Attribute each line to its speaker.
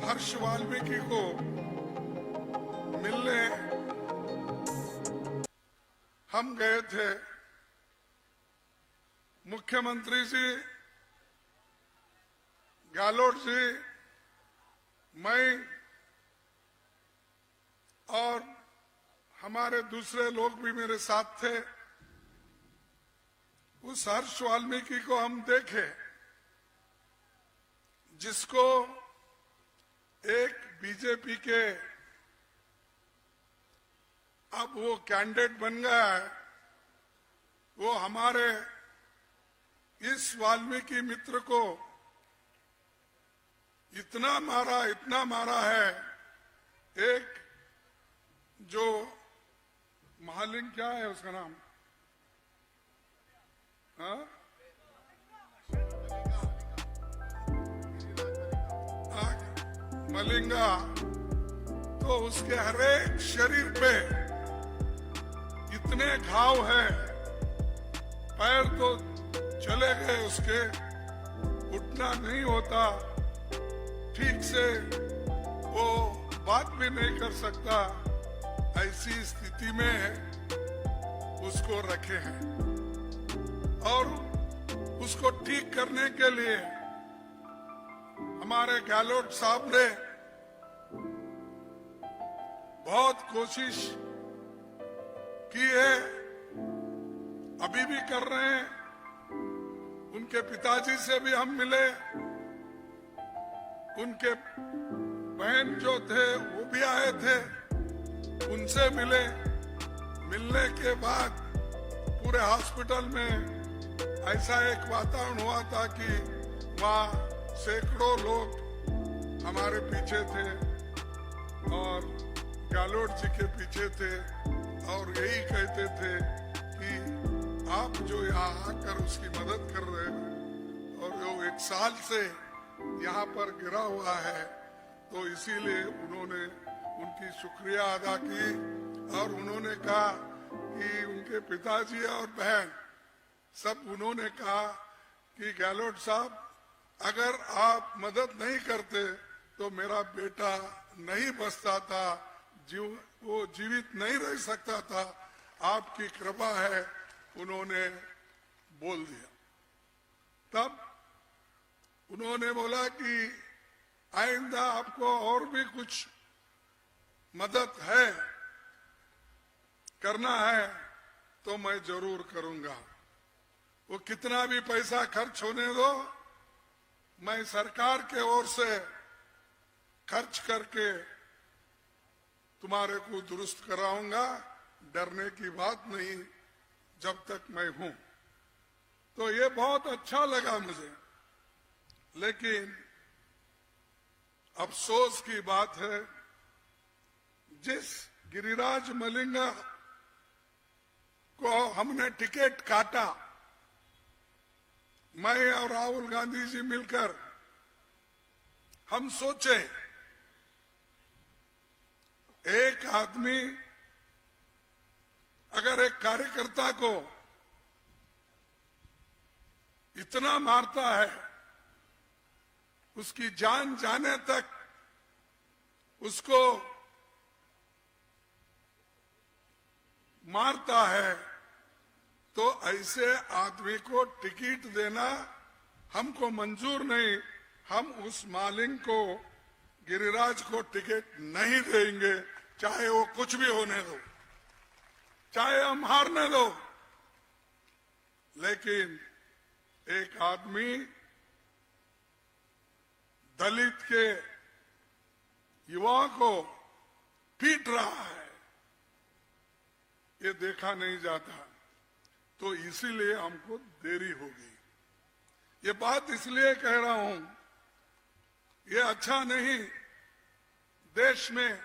Speaker 1: हर्ष वाल्मीकि को मिलने हम गए थे। मुख्यमंत्री जी, गहलोत जी, मैं और हमारे दूसरे लोग भी मेरे साथ थे। उस हर्ष वाल्मीकि को हम देखे जिसको एक बीजेपी के अब वो कैंडिडेट बन गया है। वो हमारे इस वाल्मीकि मित्र को इतना मारा है। एक जो महालिंग, क्या है उसका नाम, मलिंगा, तो उसके हरेक शरीर पे इतने घाव है, पैर तो चले गए उसके, उठना नहीं होता, ठीक से वो बात भी नहीं कर सकता। ऐसी स्थिति में उसको रखे हैं और उसको ठीक करने के लिए हमारे गहलोत साहब ने बहुत कोशिश की है, अभी भी कर रहे हैं। उनके पिताजी से भी हम मिले, उनके बहन जो थे वो भी आए थे, उनसे मिले। मिलने के बाद पूरे हॉस्पिटल में ऐसा एक वातावरण हुआ था कि वहाँ सैकड़ों लोग हमारे पीछे थे और गहलोत जी के पीछे थे और यही कहते थे कि आप जो यहाँ आकर उसकी मदद कर रहे हैं और वो 1 साल से यहाँ पर गिरा हुआ है, तो इसीलिए उन्होंने उनकी शुक्रिया अदा की और उन्होंने कहा कि उनके पिताजी और बहन सब उन्होंने कहा कि गहलोत साहब, अगर आप मदद नहीं करते तो मेरा बेटा नहीं बचता था, वो जीवित नहीं रह सकता था, आपकी कृपा है, उन्होंने बोल दिया। तब उन्होंने बोला कि आइंदा आपको और भी कुछ मदद है, करना है तो मैं जरूर करूंगा। वो कितना भी पैसा खर्च होने दो, मैं सरकार के ओर से खर्च करके तुम्हारे को दुरुस्त कराऊंगा, डरने की बात नहीं, जब तक मैं हूं। तो ये बहुत अच्छा लगा मुझे। लेकिन अफसोस की बात है, जिस गिरिराज मलिंगा को हमने टिकट काटा, मैं और राहुल गांधी जी मिलकर हम सोचे एक आदमी अगर एक कार्यकर्ता को इतना मारता है, उसकी जान जाने तक उसको मारता है, तो ऐसे आदमी को टिकट देना हमको मंजूर नहीं। हम उस मालिंग को, गिरिराज को टिकट नहीं देंगे, चाहे वो कुछ भी होने दो, चाहे हम हारने दो। लेकिन एक आदमी दलित के युवा को पीट रहा है, ये देखा नहीं जाता, तो इसीलिए हमको देरी हो गई। ये बात इसलिए कह रहा हूं, ये अच्छा नहीं देश में